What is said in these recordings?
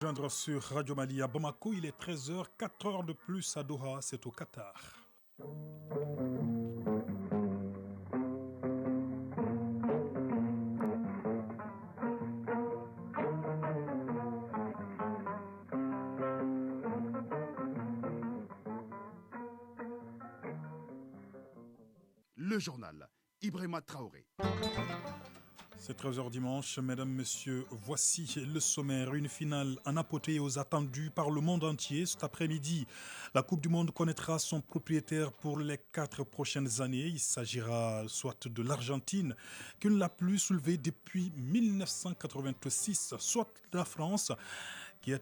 Joindre sur Radio Mali à Bamako, il est 13h, 4 heures de plus à Doha, c'est au Qatar. Le journal, Ibrahima Traoré. C'est 13h dimanche, mesdames, messieurs, voici le sommaire. Une finale en apothéose attendue par le monde entier cet après-midi. La Coupe du Monde connaîtra son propriétaire pour les 4 prochaines années. Il s'agira soit de l'Argentine, qui ne l'a plus soulevée depuis 1986, soit de la France, qui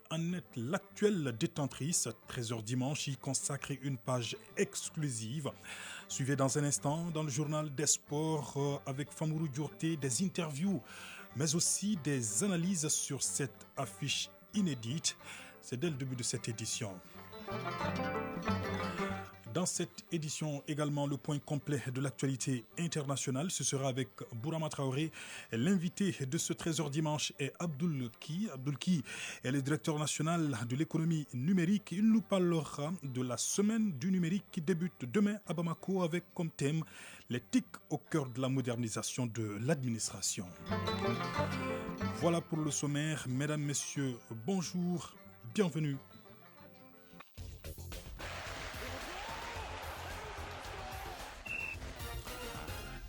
en est l'actuelle détentrice. 13h dimanche, il consacre une page exclusive. Suivez dans un instant dans le journal des sports avec Famourou Diorté des interviews, mais aussi des analyses sur cette affiche inédite. C'est dès le début de cette édition. Dans cette édition également, le point complet de l'actualité internationale. Ce sera avec Bourama Traoré. L'invité de ce 13h dimanche est Abdoul Ki. Abdoul Ki est le directeur national de l'économie numérique. Il nous parlera de la semaine du numérique qui débute demain à Bamako avec comme thème les TIC au cœur de la modernisation de l'administration. Voilà pour le sommaire. Mesdames, messieurs, bonjour, bienvenue.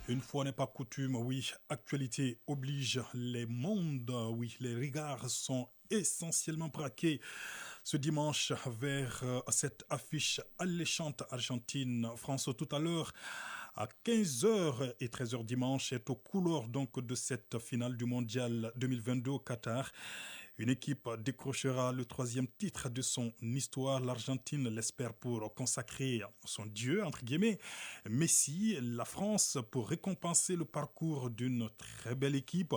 Une fois n'est pas coutume, oui, actualité oblige, les mondes, oui, les regards sont essentiellement braqués ce dimanche vers cette affiche alléchante Argentine-France. Tout à l'heure, à 15h et 13h dimanche, est aux couleurs donc de cette finale du Mondial 2022 au Qatar. Une équipe décrochera le 3e titre de son histoire. L'Argentine l'espère pour consacrer son dieu, entre guillemets, Messi. La France pour récompenser le parcours d'une très belle équipe.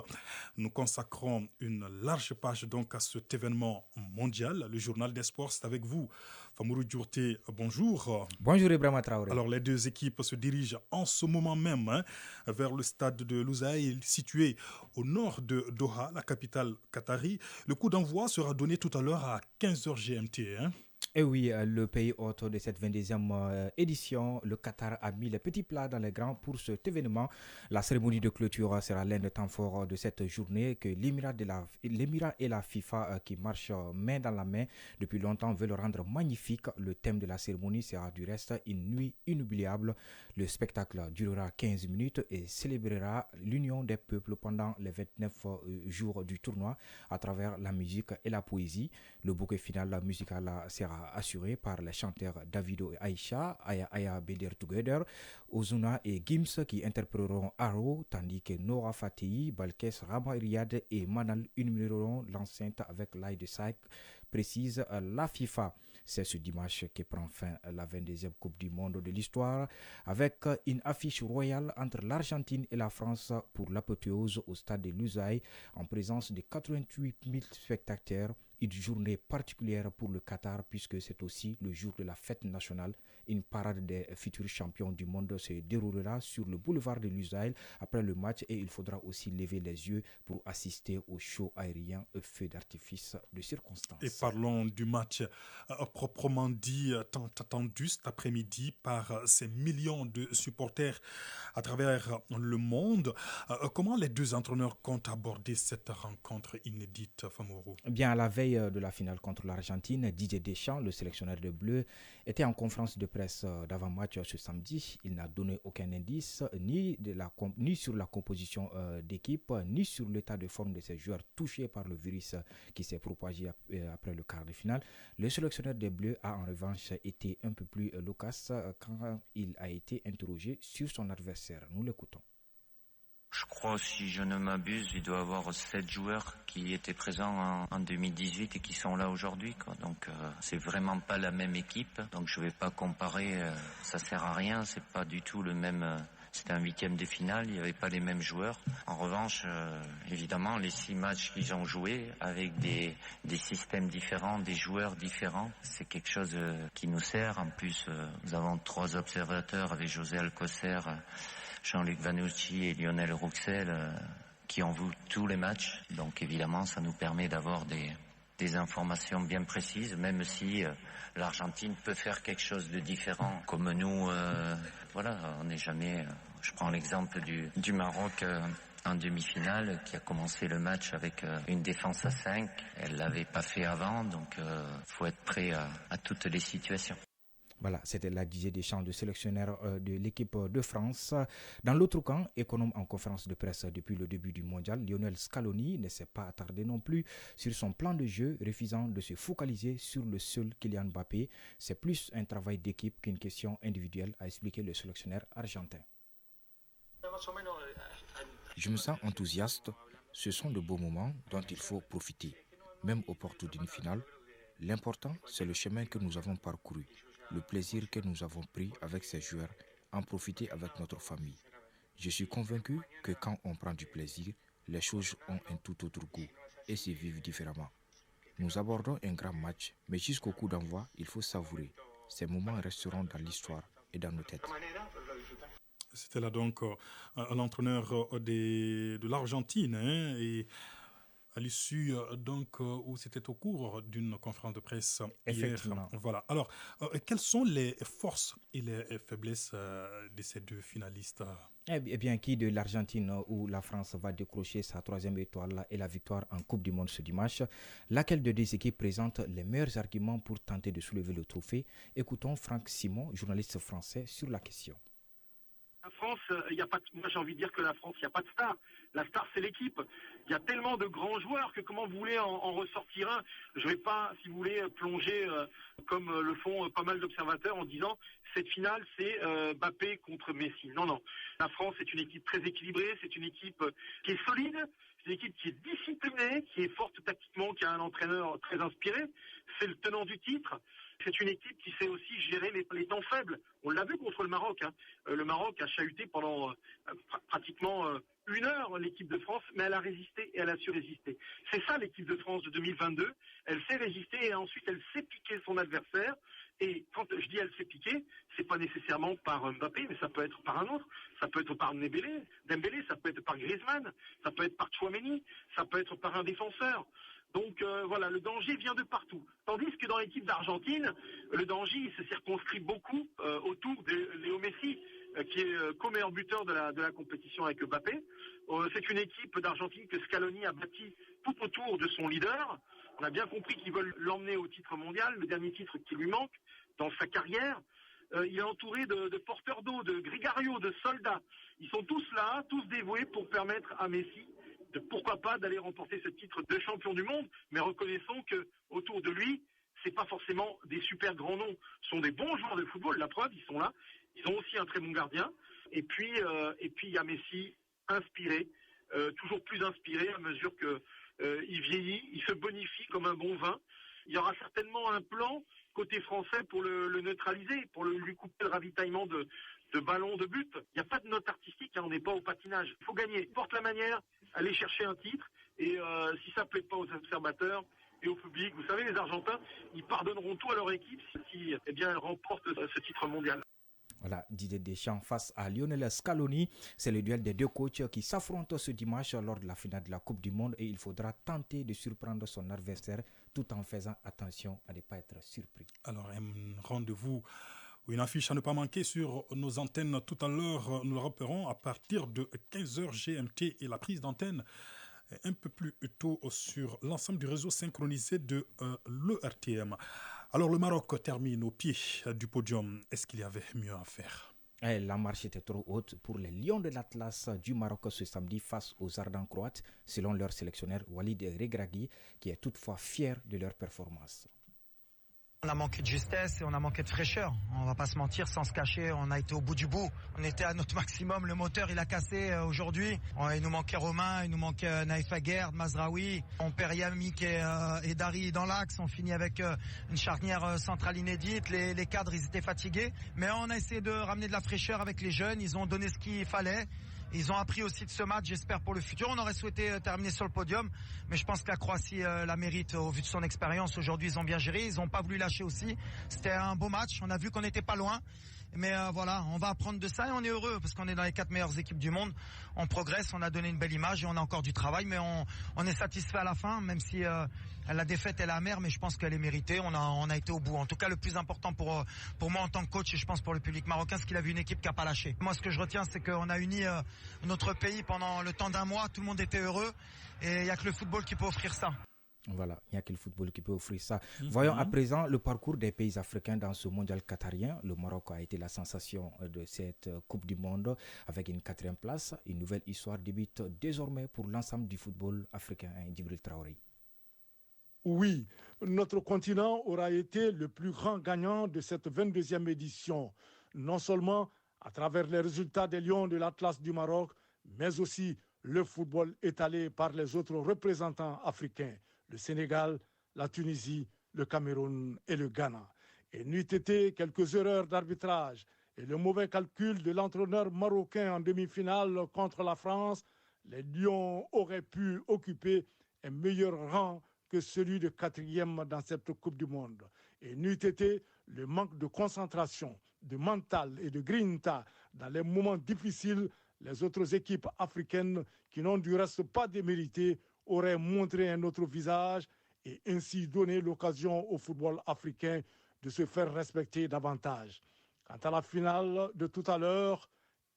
Nous consacrons une large page donc à cet événement mondial. Le journal des sports, c'est avec vous. Famourou Diorté, bonjour. Bonjour Ibrahima Traoré. Alors les deux équipes se dirigent en ce moment même vers le stade de Lusail, situé au nord de Doha, la capitale qatari. Le coup d'envoi sera donné tout à l'heure à 15h GMT. Et oui, le pays hôte de cette 22e édition, le Qatar a mis les petits plats dans les grands pour cet événement. La cérémonie de clôture sera l'un des temps forts de cette journée que l'Émirat et la FIFA qui marchent main dans la main depuis longtemps veulent rendre magnifique. Le thème de la cérémonie sera du reste une nuit inoubliable. Le spectacle durera 15 minutes et célébrera l'union des peuples pendant les 29 jours du tournoi à travers la musique et la poésie. Le bouquet final musical sera assuré par les chanteurs Davido et Aïcha, Aya Beder Together, Ozuna et Gims qui interpréteront Arrow, tandis que Nora Fatih, Balkes Rama Riyad et Manal illumineront l'enceinte avec l'ail de Saïk, précise la FIFA. C'est ce dimanche que prend fin la 22e Coupe du Monde de l'histoire avec une affiche royale entre l'Argentine et la France pour l'apothéose au stade de Lusail en présence de 88 000 spectateurs. Une journée particulière pour le Qatar puisque c'est aussi le jour de la fête nationale. Une parade des futurs champions du monde se déroulera sur le boulevard de Lusail après le match et il faudra aussi lever les yeux pour assister au show aérien feu d'artifice de circonstance. Et parlons du match proprement dit, tant attendu cet après-midi par ces millions de supporters à travers le monde. Comment les deux entraîneurs comptent aborder cette rencontre inédite, Famourou? Bien, à la veille de la finale contre l'Argentine, Didier Deschamps, le sélectionneur de Bleu, était en conférence de presse d'avant-match ce samedi. Il n'a donné aucun indice ni sur la composition d'équipe, ni sur l'état de forme de ses joueurs touchés par le virus qui s'est propagé après le quart de finale. Le sélectionneur des Bleus a en revanche été un peu plus loquace quand il a été interrogé sur son adversaire. Nous l'écoutons. Je crois, si je ne m'abuse, il doit y avoir 7 joueurs qui étaient présents en 2018 et qui sont là aujourd'hui, quoi. Donc, c'est vraiment pas la même équipe. Donc, je vais pas comparer. Ça sert à rien. C'est pas du tout le même. C'était un 8e de finale. Il n'y avait pas les mêmes joueurs. En revanche, évidemment, les 6 matchs qu'ils ont joués avec des systèmes différents, des joueurs différents, c'est quelque chose qui nous sert. En plus, nous avons 3 observateurs avec José Alcocer, Jean-Luc Vanucci et Lionel Rouxel qui ont vu tous les matchs. Donc évidemment, ça nous permet d'avoir des informations bien précises, même si l'Argentine peut faire quelque chose de différent. Comme nous, on n'est jamais... je prends l'exemple du Maroc en demi-finale, qui a commencé le match avec une défense à 5. Elle ne l'avait pas fait avant, donc faut être prêt à toutes les situations. Voilà, c'était la Didier Deschamps, le sélectionneur de l'équipe de France. Dans l'autre camp, économe en conférence de presse depuis le début du mondial, Lionel Scaloni ne s'est pas attardé non plus sur son plan de jeu, refusant de se focaliser sur le seul Kylian Mbappé. C'est plus un travail d'équipe qu'une question individuelle, a expliqué le sélectionneur argentin. Je me sens enthousiaste. Ce sont de beaux moments dont il faut profiter. Même aux portes d'une finale, l'important, c'est le chemin que nous avons parcouru. Le plaisir que nous avons pris avec ces joueurs, en profiter avec notre famille. Je suis convaincu que quand on prend du plaisir, les choses ont un tout autre goût et se vivent différemment. Nous abordons un grand match, mais jusqu'au coup d'envoi, il faut savourer. Ces moments resteront dans l'histoire et dans nos têtes. C'était là donc l'entraîneur de l'Argentine, et à l'issue où c'était au cours d'une conférence de presse hier. Voilà. Alors, quelles sont les forces et les faiblesses de ces deux finalistes? Eh bien, qui de l'Argentine où la France va décrocher sa 3e étoile et la victoire en Coupe du Monde ce dimanche? Laquelle de deux équipes présente les meilleurs arguments pour tenter de soulever le trophée? Écoutons Franck Simon, journaliste français, sur la question. La France, moi j'ai envie de dire que la France, il n'y a pas de star. La star, c'est l'équipe. Il y a tellement de grands joueurs que comment vous voulez en ressortir un? Je ne vais pas, si vous voulez, plonger comme le font pas mal d'observateurs en disant cette finale, c'est Mbappé contre Messi. Non. La France est une équipe très équilibrée, c'est une équipe qui est solide, c'est une équipe qui est disciplinée, qui est forte tactiquement, qui a un entraîneur très inspiré. C'est le tenant du titre. C'est une équipe qui sait aussi gérer les temps faibles. On l'a vu contre le Maroc. Le Maroc a chahuté pendant pratiquement 1 heure l'équipe de France, mais elle a résisté et elle a su résister. C'est ça l'équipe de France de 2022. Elle sait résister et ensuite elle sait piquer son adversaire. Et quand je dis elle sait piquer, c'est pas nécessairement par Mbappé, mais ça peut être par un autre. Ça peut être par Dembélé, ça peut être par Griezmann, ça peut être par Tchouaméni, ça peut être par un défenseur. Donc voilà, le danger vient de partout. Tandis que dans l'équipe d'Argentine, le danger il se circonscrit beaucoup autour de Léo Messi, qui est co-meilleur buteur de la compétition avec Mbappé. C'est une équipe d'Argentine que Scaloni a bâtie tout autour de son leader. On a bien compris qu'ils veulent l'emmener au titre mondial, le dernier titre qui lui manque dans sa carrière. Il est entouré de porteurs d'eau, de grigarios, de soldats. Ils sont tous là, tous dévoués pour permettre à Messi pourquoi pas d'aller remporter ce titre de champion du monde, mais reconnaissons que autour de lui, c'est pas forcément des super grands noms, ce sont des bons joueurs de football, la preuve, ils sont là, ils ont aussi un très bon gardien, et puis il y a Messi inspiré, toujours plus inspiré à mesure que il vieillit, il se bonifie comme un bon vin. Il y aura certainement un plan côté français pour le neutraliser, pour lui couper le ravitaillement de ballons de but. Il n'y a pas de note artistique, on n'est pas au patinage. Il faut gagner, porte la manière, aller chercher un titre, et si ça ne plaît pas aux observateurs et au public, vous savez, les Argentins, ils pardonneront tout à leur équipe si elle remporte ce titre mondial. Voilà, Didier Deschamps face à Lionel Scaloni. C'est le duel des deux coachs qui s'affrontent ce dimanche lors de la finale de la Coupe du Monde et il faudra tenter de surprendre son adversaire tout en faisant attention à ne pas être surpris. Alors, un rendez-vous ou une affiche à ne pas manquer sur nos antennes tout à l'heure. Nous le rappellerons à partir de 15h GMT et la prise d'antenne un peu plus tôt sur l'ensemble du réseau synchronisé de l'ERTM. Alors le Maroc termine au pied du podium. Est-ce qu'il y avait mieux à faire? La marche était trop haute pour les Lions de l'Atlas du Maroc ce samedi face aux Ardents croates, selon leur sélectionneur Walid Regragui, qui est toutefois fier de leur performance. On a manqué de justesse et on a manqué de fraîcheur. On va pas se mentir, sans se cacher, on a été au bout du bout. On était à notre maximum, le moteur il a cassé aujourd'hui. Il nous manquait Romain, il nous manquait Naïf Aguerd, Mazraoui. On perd Yamik et Dari dans l'axe. On finit avec une charnière centrale inédite. Les cadres ils étaient fatigués. Mais on a essayé de ramener de la fraîcheur avec les jeunes. Ils ont donné ce qu'il fallait. Ils ont appris aussi de ce match, j'espère pour le futur. On aurait souhaité terminer sur le podium, mais je pense que la Croatie la mérite au vu de son expérience. Aujourd'hui, ils ont bien géré, ils n'ont pas voulu lâcher aussi. C'était un beau match, on a vu qu'on n'était pas loin. Mais voilà, on va apprendre de ça et on est heureux parce qu'on est dans les 4 meilleures équipes du monde. On progresse, on a donné une belle image et on a encore du travail, mais on est satisfait à la fin, même si la défaite est amère, mais je pense qu'elle est méritée. On a été au bout. En tout cas, le plus important pour moi en tant que coach et je pense pour le public marocain, c'est qu'il a vu une équipe qui n'a pas lâché. Moi, ce que je retiens, c'est qu'on a uni notre pays pendant le temps d'un mois. Tout le monde était heureux et il n'y a que le football qui peut offrir ça. Voilà, il n'y a que le football qui peut offrir ça. Voyons à présent le parcours des pays africains dans ce mondial qatarien. Le Maroc a été la sensation de cette Coupe du Monde avec une 4e place. Une nouvelle histoire débute désormais pour l'ensemble du football africain, Djibril Traoré. Oui, notre continent aura été le plus grand gagnant de cette 22e édition. Non seulement à travers les résultats des Lions de l'Atlas du Maroc, mais aussi le football étalé par les autres représentants africains. Le Sénégal, la Tunisie, le Cameroun et le Ghana. Et n'eût été quelques erreurs d'arbitrage et le mauvais calcul de l'entraîneur marocain en demi-finale contre la France, les Lions auraient pu occuper un meilleur rang que celui de 4e dans cette Coupe du Monde. Et n'eût été le manque de concentration, de mental et de grinta dans les moments difficiles, les autres équipes africaines qui n'ont du reste pas démérité aurait montré un autre visage et ainsi donné l'occasion au football africain de se faire respecter davantage. Quant à la finale de tout à l'heure,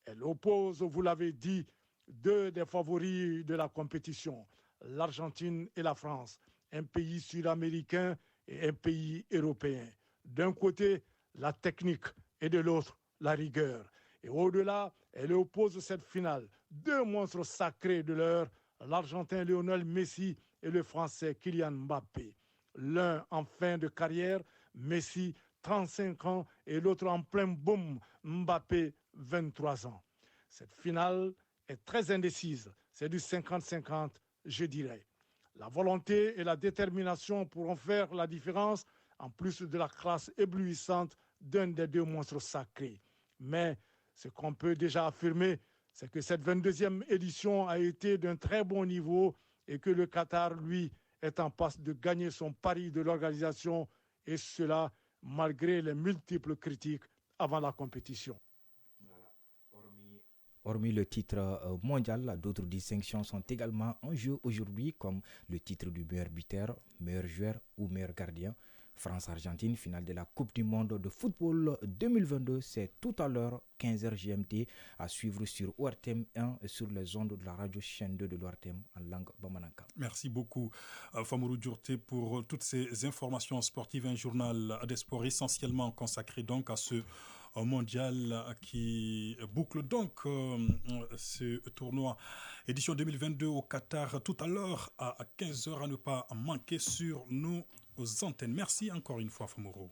elle oppose, vous l'avez dit, 2 des favoris de la compétition, l'Argentine et la France, un pays sud-américain et un pays européen. D'un côté, la technique et de l'autre, la rigueur. Et au-delà, elle oppose cette finale 2 monstres sacrés de l'heure, l'Argentin Lionel Messi et le Français Kylian Mbappé. L'un en fin de carrière, Messi, 35 ans, et l'autre en plein boom, Mbappé, 23 ans. Cette finale est très indécise, c'est du 50-50, je dirais. La volonté et la détermination pourront faire la différence, en plus de la classe éblouissante d'un des 2 monstres sacrés. Mais ce qu'on peut déjà affirmer, c'est que cette 22e édition a été d'un très bon niveau et que le Qatar, lui, est en passe de gagner son pari de l'organisation, et cela malgré les multiples critiques avant la compétition. Hormis le titre mondial, d'autres distinctions sont également en jeu aujourd'hui, comme le titre du meilleur buteur, meilleur joueur ou meilleur gardien. France-Argentine, finale de la Coupe du Monde de football 2022, c'est tout à l'heure, 15h GMT, à suivre sur ORTM 1 et sur les ondes de la radio chaîne 2 de l'ORTM en langue bamananka. Merci beaucoup, Famourou Djourté, pour toutes ces informations sportives. Un journal des sports essentiellement consacré donc à ce mondial qui boucle donc ce tournoi édition 2022 au Qatar tout à l'heure à 15h, à ne pas manquer sur nos antennes. Merci encore une fois, Famourou.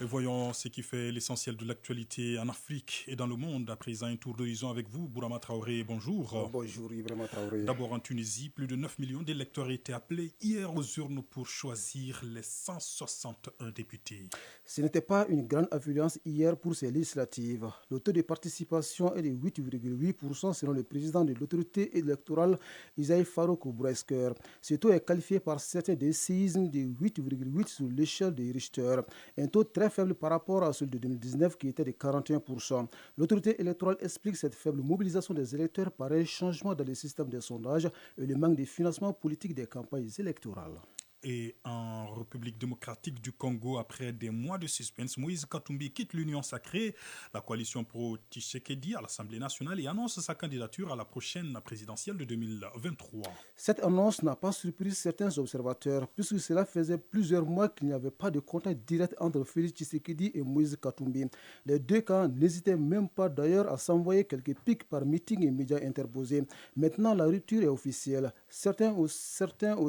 Et voyons ce qui fait l'essentiel de l'actualité en Afrique et dans le monde. À présent, un tour d'horizon avec vous, Bourama Traoré. Bonjour. Bonjour, Ibrahima Traoré. D'abord, en Tunisie, plus de 9 millions d'électeurs étaient appelés hier aux urnes pour choisir les 161 députés. Ce n'était pas une grande affluence hier pour ces législatives. Le taux de participation est de 8,8% selon le président de l'autorité électorale, Isaïe Farouk Bouresker. Ce taux est qualifié par certains de séisme de 8,8 sur l'échelle de Richter. Un taux très faible par rapport à celui de 2019 qui était de 41%. L'autorité électorale explique cette faible mobilisation des électeurs par un changement dans le système de sondage et le manque de financement politique des campagnes électorales. Et en République démocratique du Congo, après des mois de suspense, Moïse Katumbi quitte l'Union sacrée, la coalition pro-Tshisekedi à l'Assemblée nationale, et annonce sa candidature à la prochaine présidentielle de 2023. Cette annonce n'a pas surpris certains observateurs, puisque cela faisait plusieurs mois qu'il n'y avait pas de contact direct entre Félix Tshisekedi et Moïse Katumbi. Les 2 camps n'hésitaient même pas d'ailleurs à s'envoyer quelques pics par meetings et médias interposés. Maintenant, la rupture est officielle. Certains au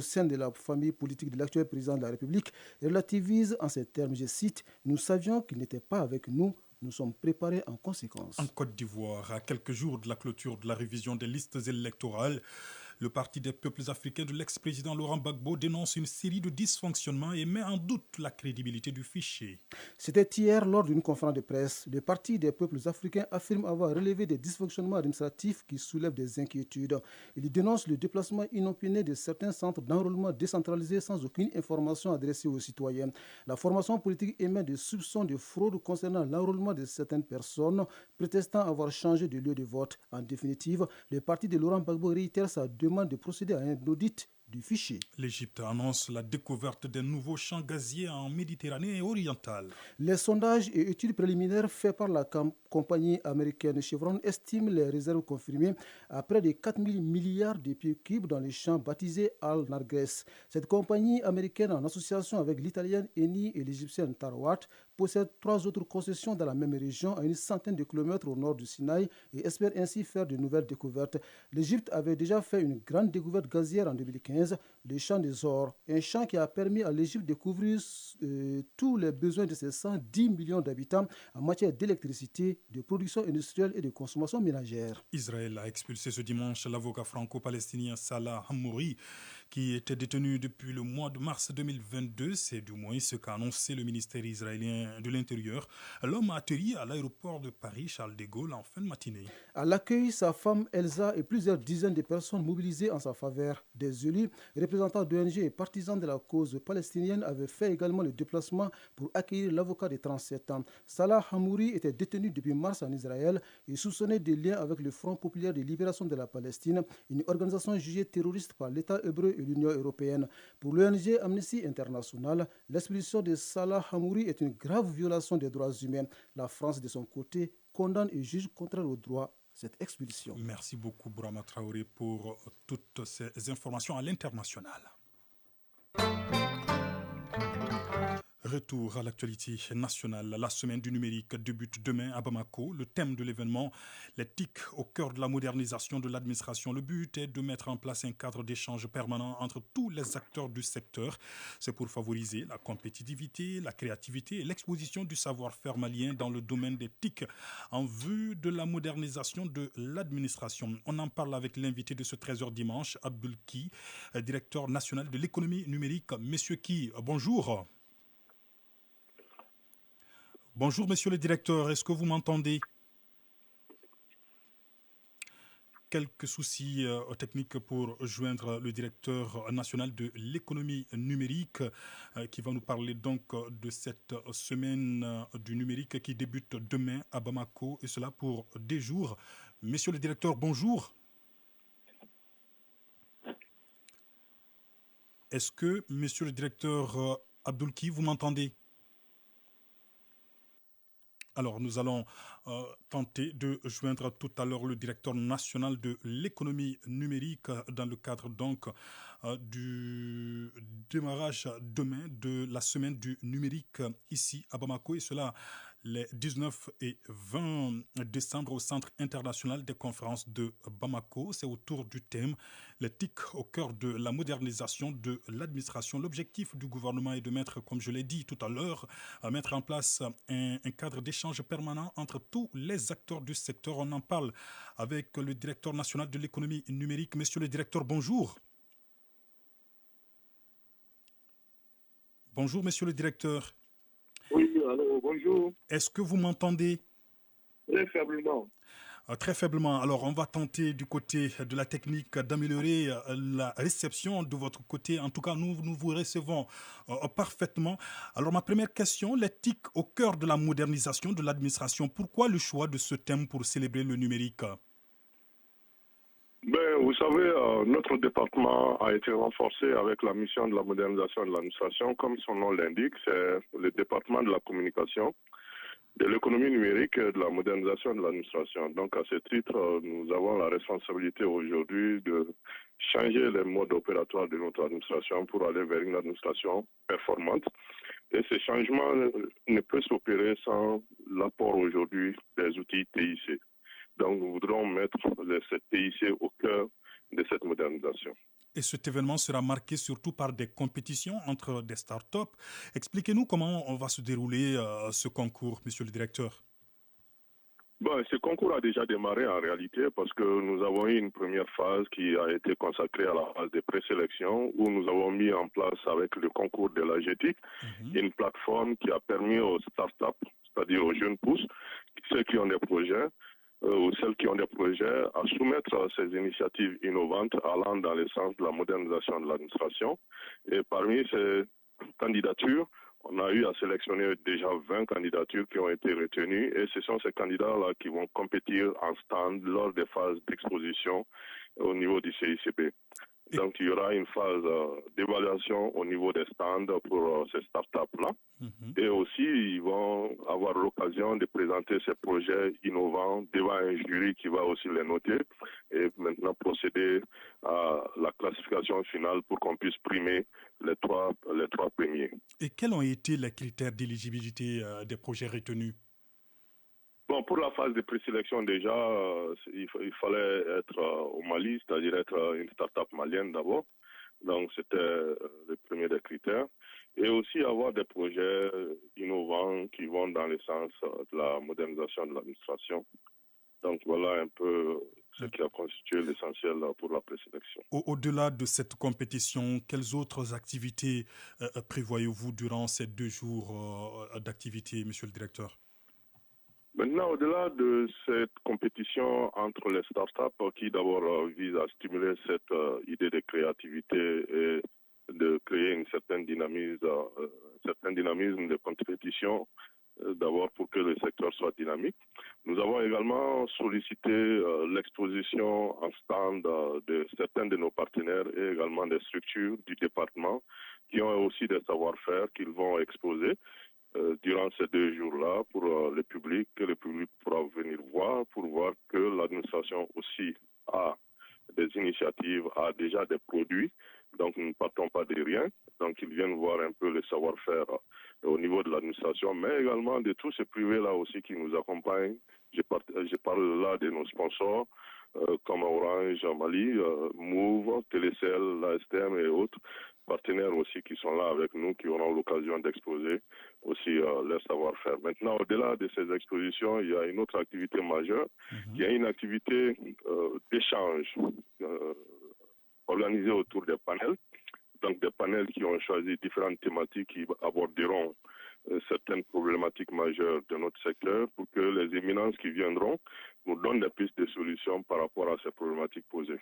sein de la famille politique de l'actuel président de la République relativise en ces termes, je cite, « Nous savions qu'il n'était pas avec nous, nous sommes préparés en conséquence ». En Côte d'Ivoire, à quelques jours de la clôture de la révision des listes électorales, Le Parti des peuples africains de l'ex-président Laurent Gbagbo dénonce une série de dysfonctionnements et met en doute la crédibilité du fichier. C'était hier lors d'une conférence de presse. Le Parti des peuples africains affirme avoir relevé des dysfonctionnements administratifs qui soulèvent des inquiétudes. Il dénonce le déplacement inopiné de certains centres d'enrôlement décentralisés sans aucune information adressée aux citoyens. La formation politique émet des soupçons de fraude concernant l'enrôlement de certaines personnes, prétextant avoir changé de lieu de vote. En définitive, le parti de Laurent Gbagbo réitère sa demande de procéder à un audit du fichier. L'Égypte annonce la découverte des nouveaux champs gaziers en Méditerranée orientale. Les sondages et études préliminaires faits par la compagnie américaine Chevron estiment les réserves confirmées à près de 4 000 milliards de pieds cubes dans les champs baptisés Al-Narges. Cette compagnie américaine, en association avec l'italienne Eni et l'égyptienne Tarawat, possède 3 autres concessions dans la même région à une centaine de kilomètres au nord du Sinaï et espère ainsi faire de nouvelles découvertes. L'Égypte avait déjà fait une grande découverte gazière en 2015, le champ des Ors, un champ qui a permis à l'Égypte de couvrir tous les besoins de ses 110 millions d'habitants en matière d'électricité, de production industrielle et de consommation ménagère. Israël a expulsé ce dimanche l'avocat franco-palestinien Salah Hamouri, qui était détenu depuis le mois de mars 2022. C'est du moins ce qu'a annoncé le ministère israélien de l'Intérieur. L'homme a atterri à l'aéroport de Paris Charles de Gaulle en fin de matinée. À l'accueil, sa femme Elsa et plusieurs dizaines de personnes mobilisées en sa faveur. Des élus, représentants d'ONG et partisans de la cause palestinienne avaient fait également le déplacement pour accueillir l'avocat de 37 ans. Salah Hamouri était détenu depuis mars en Israël et soupçonné de liens avec le Front populaire de libération de la Palestine, une organisation jugée terroriste par l'État hébreu et l'Union européenne. Pour l'ONG Amnesty International, l'expulsion de Salah Hamouri est une grave violation des droits humains. La France, de son côté, condamne et juge contraire au droit cette expulsion. Merci beaucoup, Bourama Traoré, pour toutes ces informations à l'international. Retour à l'actualité nationale. La semaine du numérique débute demain à Bamako. Le thème de l'événement, les TIC au cœur de la modernisation de l'administration. Le but est de mettre en place un cadre d'échange permanent entre tous les acteurs du secteur. C'est pour favoriser la compétitivité, la créativité et l'exposition du savoir-faire malien dans le domaine des TIC en vue de la modernisation de l'administration. On en parle avec l'invité de ce 13h dimanche, Abdul Ki, directeur national de l'économie numérique. Monsieur Ki, bonjour. Bonjour, monsieur le directeur, est-ce que vous m'entendez? Quelques soucis techniques pour joindre le directeur national de l'économie numérique qui va nous parler donc de cette semaine du numérique qui débute demain à Bamako et cela pour des jours. Monsieur le directeur, bonjour. Est-ce que, monsieur le directeur Abdoulki, vous m'entendez? Alors, nous allons tenter de joindre tout à l'heure le directeur national de l'économie numérique dans le cadre donc du démarrage demain de la semaine du numérique ici à Bamako et cela les 19 et 20 décembre au Centre international des conférences de Bamako. C'est autour du thème les TIC au cœur de la modernisation de l'administration. L'objectif du gouvernement est de mettre, comme je l'ai dit tout à l'heure, mettre en place un cadre d'échange permanent entre tous les acteurs du secteur. On en parle avec le directeur national de l'économie numérique. Monsieur le directeur, bonjour. Bonjour, monsieur le directeur. Oui, alors bonjour. Est-ce que vous m'entendez? Très faiblement. Très faiblement. Alors, on va tenter du côté de la technique d'améliorer la réception de votre côté. En tout cas, nous vous recevons parfaitement. Alors, ma première question, l'éthique au cœur de la modernisation de l'administration. Pourquoi le choix de ce thème pour célébrer le numérique? Vous savez, notre département a été renforcé avec la mission de la modernisation de l'administration. Comme son nom l'indique, c'est le département de la communication, de l'économie numérique et de la modernisation de l'administration. Donc, à ce titre, nous avons la responsabilité aujourd'hui de changer les modes opératoires de notre administration pour aller vers une administration performante. Et ce changement ne peut s'opérer sans l'apport aujourd'hui des outils TIC. Donc, nous voudrons mettre cette TIC au cœur de cette modernisation. Et cet événement sera marqué surtout par des compétitions entre des startups. Expliquez-nous comment on va se dérouler ce concours, monsieur le directeur. Bon, ce concours a déjà démarré en réalité parce que nous avons eu une première phase qui a été consacrée à la phase de présélection où nous avons mis en place avec le concours de la GETIC une plateforme qui a permis aux startups, c'est-à-dire aux jeunes pousses, ceux qui ont des projets ou celles qui ont des projets, à soumettre ces initiatives innovantes allant dans le sens de la modernisation de l'administration. Et parmi ces candidatures, on a eu à sélectionner déjà 20 candidatures qui ont été retenues et ce sont ces candidats-là qui vont compétir en stand lors des phases d'exposition au niveau du CICB. Donc il y aura une phase d'évaluation au niveau des stands pour ces startups-là. Et aussi, ils vont avoir l'occasion de présenter ces projets innovants devant un jury qui va aussi les noter et maintenant procéder à la classification finale pour qu'on puisse primer les trois premiers. Et quels ont été les critères d'éligibilité des projets retenus? Bon, pour la phase de présélection, déjà, il fallait être au Mali, c'est-à-dire être une start-up malienne d'abord. Donc, c'était le premier des critères. Et aussi avoir des projets innovants qui vont dans le sens de la modernisation de l'administration. Donc, voilà un peu ce qui a constitué l'essentiel pour la présélection. Au-delà de cette compétition, quelles autres activités prévoyez-vous durant ces 2 jours d'activité, monsieur le directeur? Maintenant, au-delà de cette compétition entre les startups qui d'abord vise à stimuler cette idée de créativité et de créer un certain dynamisme de compétition, d'abord pour que le secteur soit dynamique. Nous avons également sollicité l'exposition en stand de certains de nos partenaires et également des structures du département qui ont aussi des savoir-faire qu'ils vont exposer durant ces 2 jours-là pour le public, que le public pourra venir voir, pour voir que l'administration aussi a des initiatives, a déjà des produits. Donc, nous ne partons pas de rien. Donc, ils viennent voir un peu le savoir-faire au niveau de l'administration, mais également de tous ces privés-là aussi qui nous accompagnent. Je parle là de nos sponsors, comme Orange, Mali, Move, Télécel, l'ASTM et autres partenaires aussi qui sont là avec nous, qui auront l'occasion d'exposer aussi leur savoir-faire. Maintenant, au-delà de ces expositions, il y a une autre activité majeure, qui est une activité d'échange organisée autour des panels. Donc des panels qui ont choisi différentes thématiques qui aborderont certaines problématiques majeures de notre secteur pour que les éminences qui viendront nous donnent des pistes de solutions par rapport à ces problématiques posées.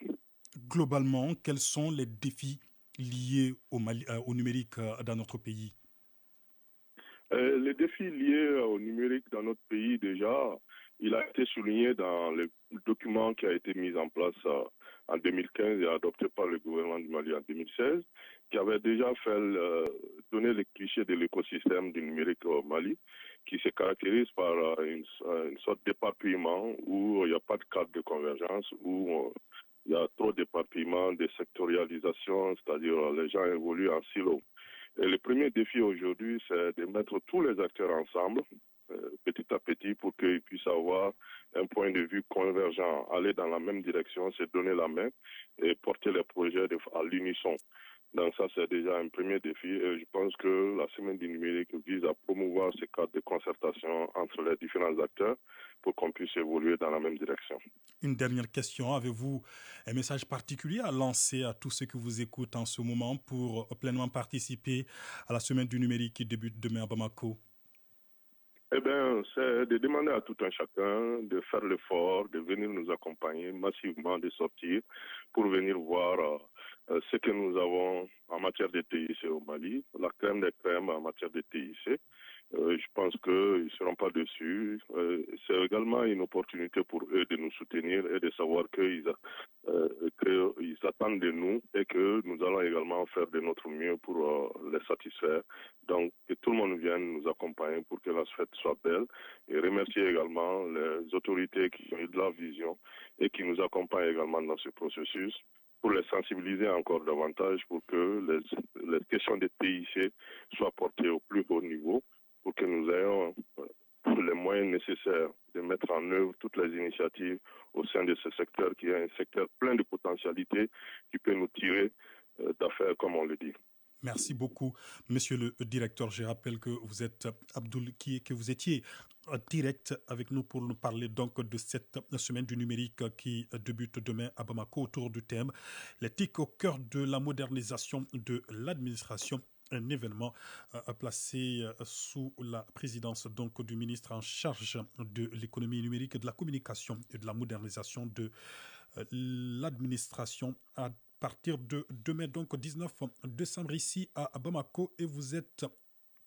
Globalement, quels sont les défis liés au numérique dans notre pays? Les défis liés au numérique dans notre pays, déjà, il a été souligné dans le document qui a été mis en place en 2015 et adopté par le gouvernement du Mali en 2016, qui avait déjà fait donner les clichés de l'écosystème du numérique au Mali, qui se caractérise par une sorte d'éparpillement où il n'y a pas de cadre de convergence, où il y a trop d'éparpillement, de sectorialisation, c'est-à-dire les gens évoluent en silo. Et le premier défi aujourd'hui, c'est de mettre tous les acteurs ensemble, petit à petit, pour qu'ils puissent avoir un point de vue convergent, aller dans la même direction, se donner la main et porter les projets à l'unisson. Donc ça, c'est déjà un premier défi. Et je pense que la Semaine du numérique vise à promouvoir ce cadre de concertation entre les différents acteurs pour qu'on puisse évoluer dans la même direction. Une dernière question. Avez-vous un message particulier à lancer à tous ceux qui vous écoutent en ce moment pour pleinement participer à la Semaine du numérique qui débute demain à Bamako? Eh bien, c'est de demander à tout un chacun de faire l'effort, de venir nous accompagner massivement, de sortir pour venir voir ce que nous avons en matière de TIC au Mali, la crème des crèmes en matière de TIC. Je pense qu'ils ne seront pas dessus. C'est également une opportunité pour eux de nous soutenir et de savoir qu'ils attendent de nous et que nous allons également faire de notre mieux pour les satisfaire. Donc, que tout le monde vienne nous accompagner pour que la fête soit belle et remercier également les autorités qui ont eu de la vision et qui nous accompagnent également dans ce processus pour les sensibiliser encore davantage pour que les questions de TIC soient portées au plus haut niveau, pour que nous ayons les moyens nécessaires de mettre en œuvre toutes les initiatives au sein de ce secteur qui est un secteur plein de potentialités qui peut nous tirer d'affaires, comme on le dit. Merci beaucoup, monsieur le directeur. Je rappelle que vous êtes que vous étiez direct avec nous pour nous parler donc de cette semaine du numérique qui débute demain à Bamako autour du thème l'éthique au cœur de la modernisation de l'administration. Un événement placé sous la présidence donc du ministre en charge de l'économie numérique, de la communication et de la modernisation de l'administration à partir de demain, donc 19 décembre ici à Bamako, et vous êtes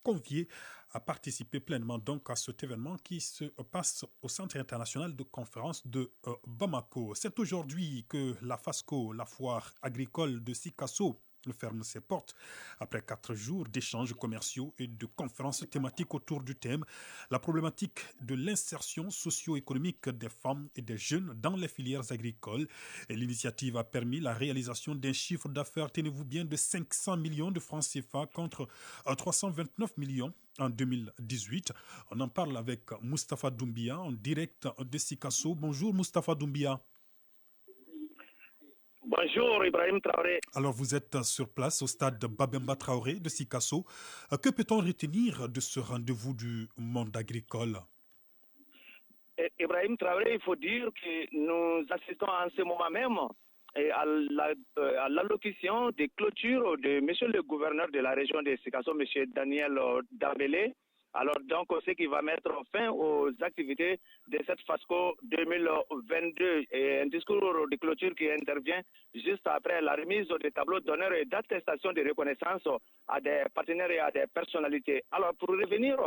conviés à participer pleinement donc à cet événement qui se passe au Centre international de conférence de Bamako. C'est aujourd'hui que la FASCO, la foire agricole de Sikasso, ferme ses portes après 4 jours d'échanges commerciaux et de conférences thématiques autour du thème la problématique de l'insertion socio-économique des femmes et des jeunes dans les filières agricoles. Et l'initiative a permis la réalisation d'un chiffre d'affaires, tenez-vous bien, de 500 millions de francs CFA contre 329 millions en 2018. On en parle avec Moustapha Doumbia en direct de Sikasso. Bonjour Moustapha Doumbia. Bonjour Ibrahim Traoré. Alors vous êtes sur place au stade Babemba Traoré de Sikasso. Que peut-on retenir de ce rendez-vous du monde agricole? Ibrahim Traoré, il faut dire que nous assistons en ce moment même à l'allocution des clôtures de monsieur le gouverneur de la région de Sikasso, monsieur Daniel Dambélé. Alors donc, ce qui va mettre fin aux activités de cette FASCO 2022 et un discours de clôture qui intervient juste après la remise des tableaux d'honneur et d'attestation de reconnaissance à des partenaires et à des personnalités. Alors pour revenir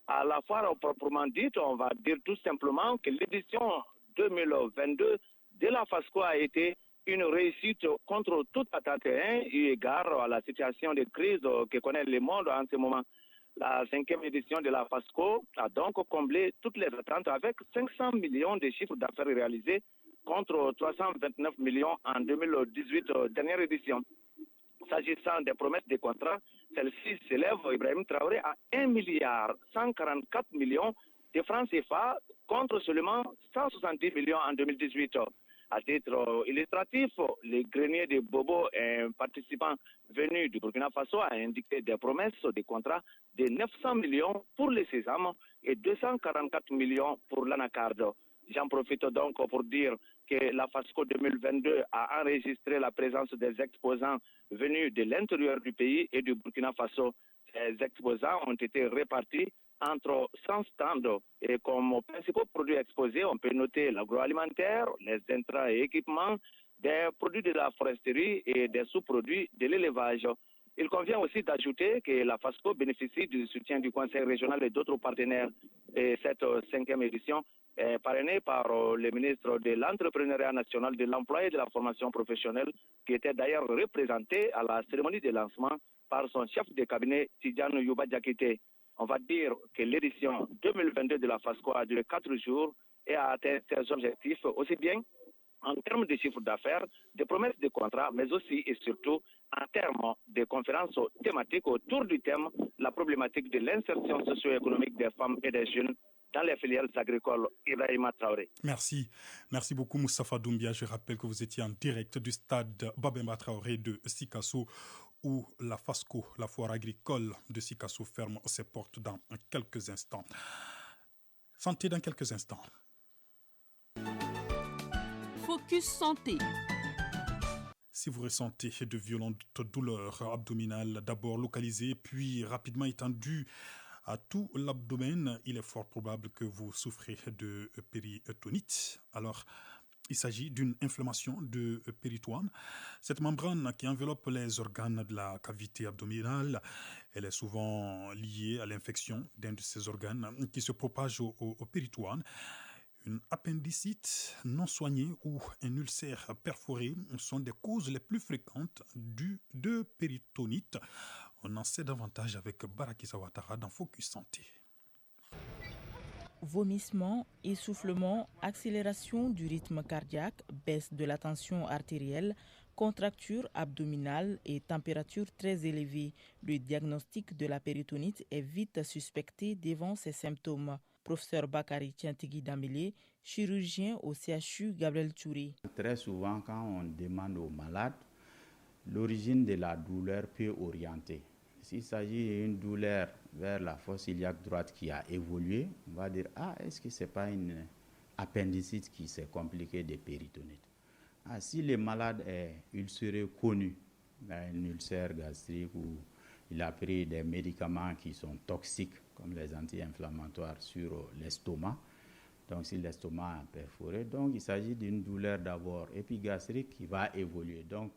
à la foire proprement dite, on va dire tout simplement que l'édition 2022 de la FASCO a été une réussite contre toute attente, eu égard à la situation de crise que connaît le monde en ce moment. La 5e édition de la FASCO a donc comblé toutes les attentes avec 500 millions de chiffres d'affaires réalisés contre 329 millions en 2018, dernière édition. S'agissant des promesses de contrats, celle-ci s'élève, Ibrahim Traoré, à 1,144 milliard de francs CFA contre seulement 170 millions en 2018. À titre illustratif, le grenier de Bobo, un participant venu du Burkina Faso, a indiqué des promesses de contrats de 900 millions pour les sésame et 244 millions pour l'anacarde. J'en profite donc pour dire que la FASCO 2022 a enregistré la présence des exposants venus de l'intérieur du pays et du Burkina Faso. Ces exposants ont été répartis entre 100 stands et comme principaux produits exposés, on peut noter l'agroalimentaire, les intrants et équipements, des produits de la foresterie et des sous-produits de l'élevage. Il convient aussi d'ajouter que la FASCO bénéficie du soutien du Conseil régional et d'autres partenaires. Et cette 5e édition est parrainée par le ministre de l'Entrepreneuriat national, de l'Emploi et de la formation professionnelle, qui était d'ailleurs représenté à la cérémonie de lancement par son chef de cabinet, Tidjane Youba Diakité. On va dire que l'édition 2022 de la FASCO a duré 4 jours et a atteint ses objectifs aussi bien en termes de chiffre d'affaires, de promesses de contrats, mais aussi et surtout en termes de conférences thématiques autour du thème la problématique de l'insertion socio-économique des femmes et des jeunes dans les filières agricoles. Ibrahima Traoré. Merci. Merci beaucoup Moustapha Doumbia. Je rappelle que vous étiez en direct du stade Babemba Traoré de Sikasso, où la FASCO, la foire agricole de Sikasso, ferme ses portes dans quelques instants. Santé dans quelques instants. Focus Santé. Si vous ressentez de violentes douleurs abdominales, d'abord localisées, puis rapidement étendues à tout l'abdomen, il est fort probable que vous souffrez de péritonite. Alors, il s'agit d'une inflammation de péritoine. Cette membrane qui enveloppe les organes de la cavité abdominale, elle est souvent liée à l'infection d'un de ces organes qui se propage au péritoine. Une appendicite non soignée ou un ulcère perforé sont des causes les plus fréquentes de péritonite. On en sait davantage avec Barakisa Ouattara dans Focus Santé. Vomissements, essoufflement, accélération du rythme cardiaque, baisse de la tension artérielle, contracture abdominale et température très élevée. Le diagnostic de la péritonite est vite suspecté devant ces symptômes. Professeur Bakari Tiantigui Dambélé, chirurgien au CHU Gabriel Touré. Très souvent, quand on demande aux malades, l'origine de la douleur peut orienter. S'il s'agit d'une douleur vers la fosse iliaque droite qui a évolué, on va dire, est-ce que ce n'est pas une appendicite qui s'est compliquée des péritonites? Si le malade est ulcéré connu, il a une ulcère gastrique ou il a pris des médicaments qui sont toxiques, comme les anti-inflammatoires sur l'estomac, donc si l'estomac est perforé, donc il s'agit d'une douleur d'abord épigastrique qui va évoluer. Donc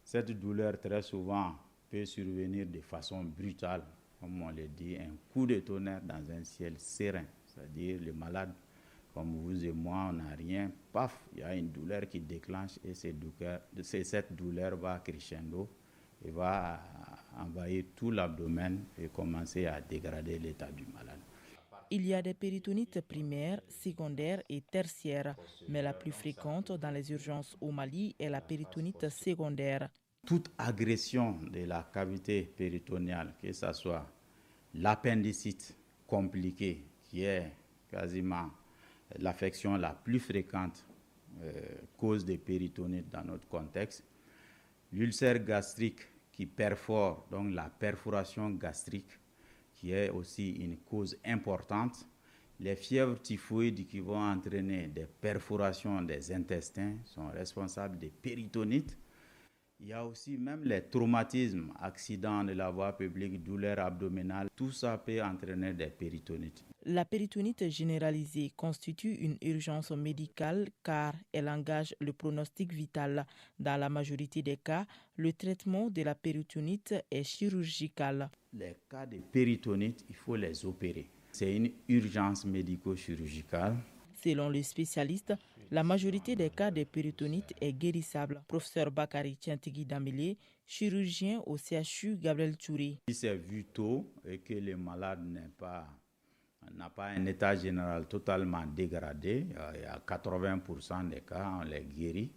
cette douleur très souvent peut survenir de façon brutale, comme on le dit, un coup de tonnerre dans un ciel serein, c'est-à-dire le malade, comme vous et moi, on n'a rien, paf, il y a une douleur qui déclenche et cette douleur va crescendo et va envahir tout l'abdomen et commencer à dégrader l'état du malade. Il y a des péritonites primaires, secondaires et tertiaires, mais la plus fréquente dans les urgences au Mali est la péritonite secondaire. Toute agression de la cavité péritoniale, que ce soit l'appendicite compliquée, qui est quasiment l'affection la plus fréquente cause de péritonites dans notre contexte, l'ulcère gastrique qui perfore, donc la perforation gastrique, qui est aussi une cause importante, les fièvres typhoïdes qui vont entraîner des perforations des intestins sont responsables des péritonites. Il y a aussi même les traumatismes, accidents de la voie publique, douleurs abdominales, tout ça peut entraîner des péritonites. La péritonite généralisée constitue une urgence médicale car elle engage le pronostic vital. Dans la majorité des cas, le traitement de la péritonite est chirurgical. Les cas de péritonite, il faut les opérer. C'est une urgence médico-chirurgicale. Selon les spécialistes, la majorité des cas de péritonite est guérissable. Professeur Bakary Tiantigui Dambélé, chirurgien au CHU Gabriel Touré. Si c'est vu tôt et que le malade n'a pas un état général totalement dégradé, il y a 80% des cas, on les guérit.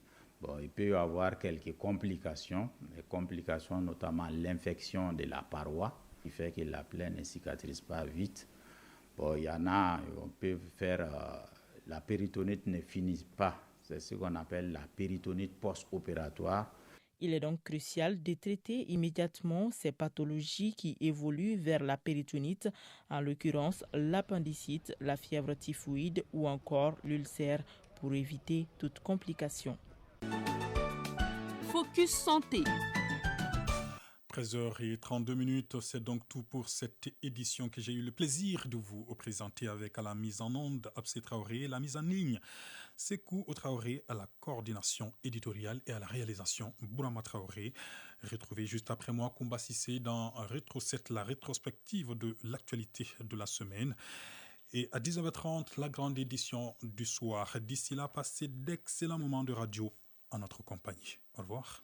Il peut y avoir quelques complications, les complications notamment l'infection de la paroi, qui fait que la plaie ne cicatrise pas vite. Il y en a, on peut faire... la péritonite ne finit pas. C'est ce qu'on appelle la péritonite post-opératoire. Il est donc crucial de traiter immédiatement ces pathologies qui évoluent vers la péritonite, en l'occurrence l'appendicite, la fièvre typhoïde ou encore l'ulcère, pour éviter toute complication. Focus santé. 13h32, c'est donc tout pour cette édition que j'ai eu le plaisir de vous présenter avec à la mise en onde Absé Traoré, la mise en ligne Sekou Traoré à la coordination éditoriale et à la réalisation Bourama Traoré. Retrouvez juste après moi Koumba Sissé dans Rétro 7, la rétrospective de l'actualité de la semaine. Et à 19h30, la grande édition du soir. D'ici là, passez d'excellents moments de radio en notre compagnie. Au revoir.